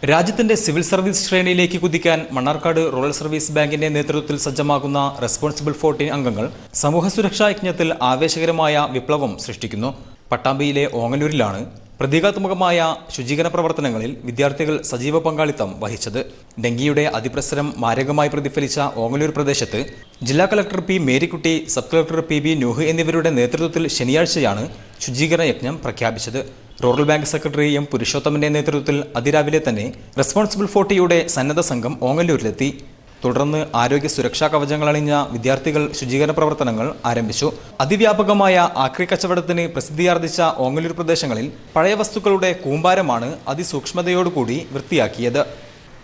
രാജ്യത്തിന്റെ civil service ശ്രേണിയിലേക്ക് കുതിക്കാൻ മണ്ണാർക്കാട് റൂറൽ സർവീസ് ബാങ്കിന്റെ നേതൃത്വത്തിൽ സജ്ജമാകുന്ന റെസ്പോൺസിബിൾ 14 അംഗങ്ങൾ സമൂഹ സുരക്ഷാ യജ്ഞത്തിൽ ആവേശകരമായ വിപ്ലവം സൃഷ്ടിക്കുന്നു. പട്ടാമ്പിയിലെ ഓങ്ങല്ലൂരിലാണ് പ്രതീകാത്മകമായ ശുചീകരണ പ്രവർത്തനങ്ങളിൽ വിദ്യാർത്ഥികൾ സജീവ പങ്കാളിത്തം വഹിച്ചത്. ഡെങ്കിയുടെ അതിപ്രസരം മാരകമായി പ്രതിഫലിച്ച ഓങ്ങല്ലൂർ പ്രദേശത്ത് ജില്ലാ collector P Marykutty, sub collector P Nooh എന്നിവരുടെ നേതൃത്വത്തിൽ ശനിയാഴ്ചയാണ് ശുചീകരണ യജ്ഞം പ്രഖ്യാപിച്ചത്. റൂറൽ ബാങ്ക് സെക്രട്ടറി എം പുരുഷോത്തമന്റെ നേതൃത്വത്തിൽ അതിരാവിലെ തന്നെ റെസ്പോൺസിബിൾ 40യുടെ സന്നദ്ധ സംഘം ഓങ്ങല്ലൂരിലെത്തി. തുടർന്ന് ആരോഗ്യ സുരക്ഷാ കവചങ്ങൾ അണിഞ്ഞ വിദ്യാർത്ഥികൾ ശുചീകരണ പ്രവർത്തനങ്ങൾ ആരംഭിച്ചു. അതിവ്യാപകമായ ആക്രി കച്ചവടത്തിന് പ്രസിദ്ധിയാർജിച്ച ഓങ്ങല്ലൂർ പ്രദേശങ്ങളിൽ പഴയ വസ്തുക്കളുടെ കൂമ്പാരമാണ് അതിസൂക്ഷ്മതയോടുകൂടി വൃത്തിയാക്കിയത്.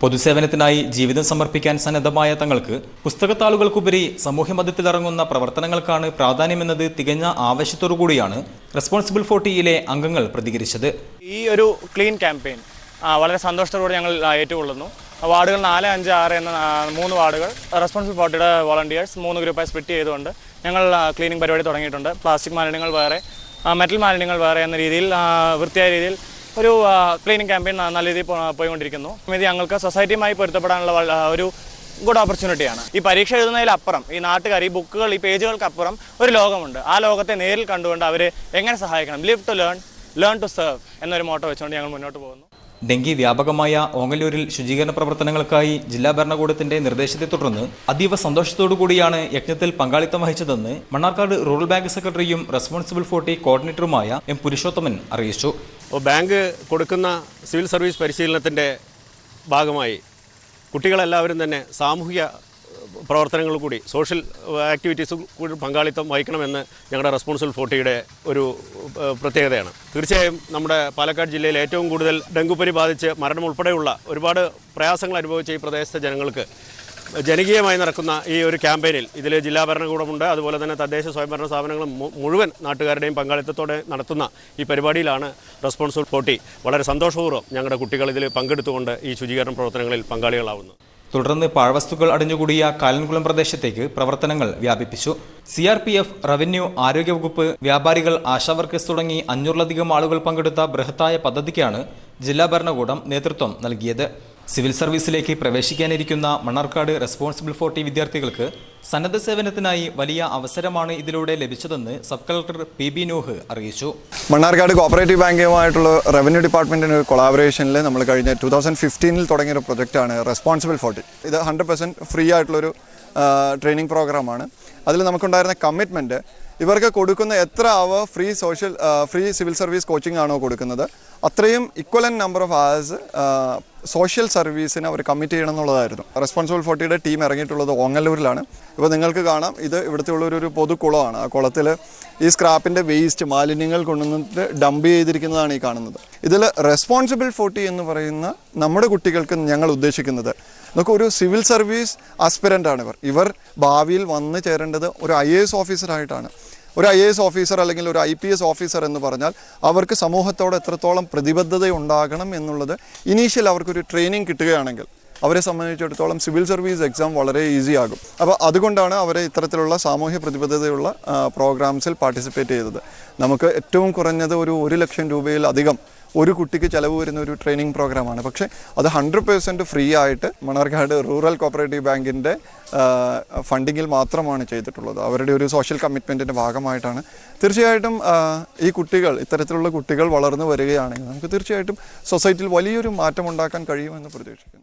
പൊതുസേവനത്തിനായി ജീവിതം സമർപ്പിക്കാൻ സന്നദ്ധമായ തങ്ങൾക്ക് പുസ്തകത്താളുകൾക്കുപരി സാമൂഹ്യമധ്യത്തിലിറങ്ങുന്ന പ്രവർത്തനങ്ങൾക്കാണ് പ്രാധാന്യമെന്നത് തികഞ്ഞ ആവശ്യത്തോടുകൂടിയാണ് റെസ്പോൺസിബിൾ 40യിലെ അംഗങ്ങൾ പ്രതികരിച്ചത്. ഈ ഒരു ക്ലീൻ ക്യാമ്പയിൻ വളരെ സന്തോഷത്തോടെ ഞങ്ങൾ ഏറ്റുകൊള്ളുന്നു. വാർഡുകൾ 4, 5, 6 എന്ന 3 വാർഡുകൾ റെസ്പോൺസിബിൾ 40യുടെ വോളണ്ടിയേഴ്സ് 3 ഗ്രൂപ്പായി സ്പ്ലിറ്റ് ചെയ്തുകൊണ്ട് ഞങ്ങൾ ക്ലീനിങ് പരിപാടി തുടങ്ങിയിട്ടുണ്ട്. പ്ലാസ്റ്റിക് മാലിന്യങ്ങൾ വേറെ, മെറ്റൽ മാലിന്യങ്ങൾ വേറെ എന്ന രീതിയിൽ വൃത്തിയായ രീതിയിൽ ഒരു ക്ലീനിങ് ക്യാമ്പയിൻ നല്ല രീതിയിൽ പോയിക്കൊണ്ടിരിക്കുന്നു. ഇത് ഞങ്ങൾക്ക് സൊസൈറ്റിയുമായി പൊരുത്തപ്പെടാനുള്ള ഒരു ഗുഡ് ഓപ്പർച്യൂണിറ്റിയാണ്. ഈ പരീക്ഷ എഴുതുന്നതിലപ്പുറം ഈ നാട്ടുകാർ, ഈ ബുക്കുകൾ, ഈ പേജുകൾക്കപ്പുറം ഒരു ലോകമുണ്ട്. ആ ലോകത്തെ നേരിൽ കണ്ടുകൊണ്ട് അവരെ എങ്ങനെ സഹായിക്കണം, live to learn, learn to serve എന്നൊരു മോട്ടോ വെച്ചുകൊണ്ട് ഞങ്ങൾ മുന്നോട്ട് പോകുന്നു. ഡെങ്കി വ്യാപകമായ ഓങ്ങല്ലൂരിൽ ശുചീകരണ പ്രവർത്തനങ്ങൾക്കായി ജില്ലാ ഭരണകൂടത്തിന്റെ നിർദ്ദേശത്തെ തുടർന്ന് അതീവ സന്തോഷത്തോടുകൂടിയാണ് യജ്ഞത്തിൽ പങ്കാളിത്തം വഹിച്ചതെന്ന് മണ്ണാർക്കാട് റൂറൽ ബാങ്ക് സെക്രട്ടറിയും റെസ്പോൺസിബിൾ 40 കോർഡിനേറ്ററുമായ എം പുരുഷോത്തമൻ അറിയിച്ചു. ബാങ്ക് കൊടുക്കുന്ന സിവിൽ സർവീസ് പരിശീലനത്തിൻ്റെ ഭാഗമായി കുട്ടികളെല്ലാവരും തന്നെ സാമൂഹിക പ്രവർത്തനങ്ങൾ കൂടി, സോഷ്യൽ ആക്ടിവിറ്റീസും കൂടി പങ്കാളിത്തം വഹിക്കണമെന്ന് ഞങ്ങളുടെ റെസ്പോൺസിബിൾ 40യുടെ ഒരു പ്രത്യേകതയാണ്. തീർച്ചയായും നമ്മുടെ പാലക്കാട് ജില്ലയിൽ ഏറ്റവും കൂടുതൽ ഡെങ്കുപ്പനി ബാധിച്ച് മരണം ഉൾപ്പെടെയുള്ള ഒരുപാട് പ്രയാസങ്ങൾ അനുഭവിച്ച ഈ പ്രദേശത്തെ ജനങ്ങൾക്ക് ജനകീയമായി നടക്കുന്ന ഈ ഒരു ക്യാമ്പയിനിൽ ഇതിൽ ജില്ലാ ഭരണകൂടമുണ്ട്, അതുപോലെ തന്നെ തദ്ദേശ സ്വയംഭരണ സ്ഥാപനങ്ങളും മുഴുവൻ നാട്ടുകാരുടെയും പങ്കാളിത്തത്തോടെ നടത്തുന്ന ഈ പരിപാടിയിലാണ് റെസ്പോൺസിബിൾ 40 വളരെ സന്തോഷപൂർവ്വം ഞങ്ങളുടെ കുട്ടികൾ ഇതിൽ പങ്കെടുത്തുകൊണ്ട് ഈ ശുചീകരണ പ്രവർത്തനങ്ങളിൽ പങ്കാളികളാവുന്നു. തുടർന്ന് പാഴ്വസ്തുക്കൾ അടിഞ്ഞുകൂടിയ കാലൻകുളം പ്രദേശത്തേക്ക് പ്രവർത്തനങ്ങൾ വ്യാപിപ്പിച്ചു. CRPF, റവന്യൂ, ആരോഗ്യവകുപ്പ്, വ്യാപാരികൾ, ആശാവർക്കേഴ്സ് തുടങ്ങി 500-ലധികം ആളുകൾ പങ്കെടുത്ത ബൃഹത്തായ പദ്ധതിക്കാണ് ജില്ലാ ഭരണകൂടം നേതൃത്വം നൽകിയത്. സിവിൽ സർവീസിലേക്ക് പ്രവേശിക്കാനിരിക്കുന്ന മണ്ണാർക്കാട് റെസ്പോൺസിബിൾ 40 വിദ്യാർത്ഥികൾക്ക് സന്നദ്ധ സേവനത്തിനായി വലിയ അവസരമാണ് ഇതിലൂടെ ലഭിച്ചതെന്ന് സബ് കളക്ടർ പി നൂഹ് അറിയിച്ചു. മണ്ണാർക്കാട് കോഓപ്പറേറ്റീവ് ബാങ്കുമായിട്ടുള്ള റവന്യൂ ഡിപ്പാർട്ട്മെൻറ്റിൻ്റെ ഒരു കൊളാബറേഷനിൽ നമ്മൾ കഴിഞ്ഞ 2015 തുടങ്ങിയൊരു പ്രൊജക്റ്റാണ് റെസ്പോൺസിബിൾ 40. ഇത് 100% ഫ്രീ ആയിട്ടുള്ളൊരു ട്രെയിനിങ് പ്രോഗ്രാമാണ്. അതിൽ നമുക്കുണ്ടായിരുന്ന കമ്മിറ്റ്മെൻറ്റ്, ഇവർക്ക് കൊടുക്കുന്ന എത്ര അവർ ഫ്രീ സിവിൽ സർവീസ് കോച്ചിങ് ആണോ കൊടുക്കുന്നത്, അത്രയും equivalent number of hours social സർവീസിന് അവർ കമ്മിറ്റ് ചെയ്യണം എന്നുള്ളതായിരുന്നു. റെസ്പോൺസിബിൾ 40യുടെ ടീം ഇറങ്ങിയിട്ടുള്ളത് ഓങ്ങല്ലൂരിലാണ്. ഇപ്പോൾ നിങ്ങൾക്ക് കാണാം, ഇത് ഇവിടുത്തെ ഉള്ളൊരു പൊതുക്കുളമാണ്. ആ കുളത്തിൽ ഈ സ്ക്രാപ്പിൻ്റെ വേസ്റ്റ്, മാലിന്യങ്ങൾ കൊണ്ടുവന്നിട്ട് ഡംപ് ചെയ്തിരിക്കുന്നതാണ് ഈ കാണുന്നത്. ഇതിൽ റെസ്പോൺസിബിൾ 40 എന്ന് പറയുന്ന നമ്മുടെ കുട്ടികൾക്ക് ഞങ്ങൾ ഉദ്ദേശിക്കുന്നത്, നമുക്ക് ഒരു സിവിൽ സർവീസ് ആസ്പിരൻ്റാണ് ഇവർ ഭാവിയിൽ വന്നു ചേരേണ്ടത് ഒരു IAS ഓഫീസറായിട്ടാണ്. ഒരു IAS ഓഫീസർ അല്ലെങ്കിൽ ഒരു IPS ഓഫീസർ എന്ന് പറഞ്ഞാൽ അവർക്ക് സമൂഹത്തോട് എത്രത്തോളം പ്രതിബദ്ധത ഉണ്ടാകണം എന്നുള്ളത് ഇനീഷ്യൽ അവർക്കൊരു ട്രെയിനിങ് കിട്ടുകയാണെങ്കിൽ അവരെ സംബന്ധിച്ചിടത്തോളം സിവിൽ സർവീസ് എക്സാം വളരെ ഈസി ആകും. അപ്പോൾ അതുകൊണ്ടാണ് അവരെ ഇത്തരത്തിലുള്ള സാമൂഹ്യ പ്രതിബദ്ധതയുള്ള പ്രോഗ്രാംസിൽ പാർട്ടിസിപ്പേറ്റ് ചെയ്തത്. നമുക്ക് ഏറ്റവും കുറഞ്ഞത് ഒരു 1 ലക്ഷം രൂപയിൽ അധികം ഒരു കുട്ടിക്ക് ചിലവ് വരുന്ന ഒരു ട്രെയിനിങ് പ്രോഗ്രാമാണ്. പക്ഷേ അത് 100% ഫ്രീ ആയിട്ട് മണ്ണാർക്കാട് റൂറൽ കോഓപ്പറേറ്റീവ് ബാങ്കിൻ്റെ ഫണ്ടിങ്ങിൽ മാത്രമാണ് ചെയ്തിട്ടുള്ളത്. അവരുടെ ഒരു സോഷ്യൽ കമ്മിറ്റ്മെൻറ്റിൻ്റെ ഭാഗമായിട്ടാണ്. തീർച്ചയായിട്ടും ഈ കുട്ടികൾ, ഇത്തരത്തിലുള്ള കുട്ടികൾ വളർന്നു വരികയാണെങ്കിൽ നമുക്ക് തീർച്ചയായിട്ടും സൊസൈറ്റിയിൽ വലിയൊരു മാറ്റം ഉണ്ടാക്കാൻ കഴിയുമെന്ന് പ്രതീക്ഷിക്കുന്നു.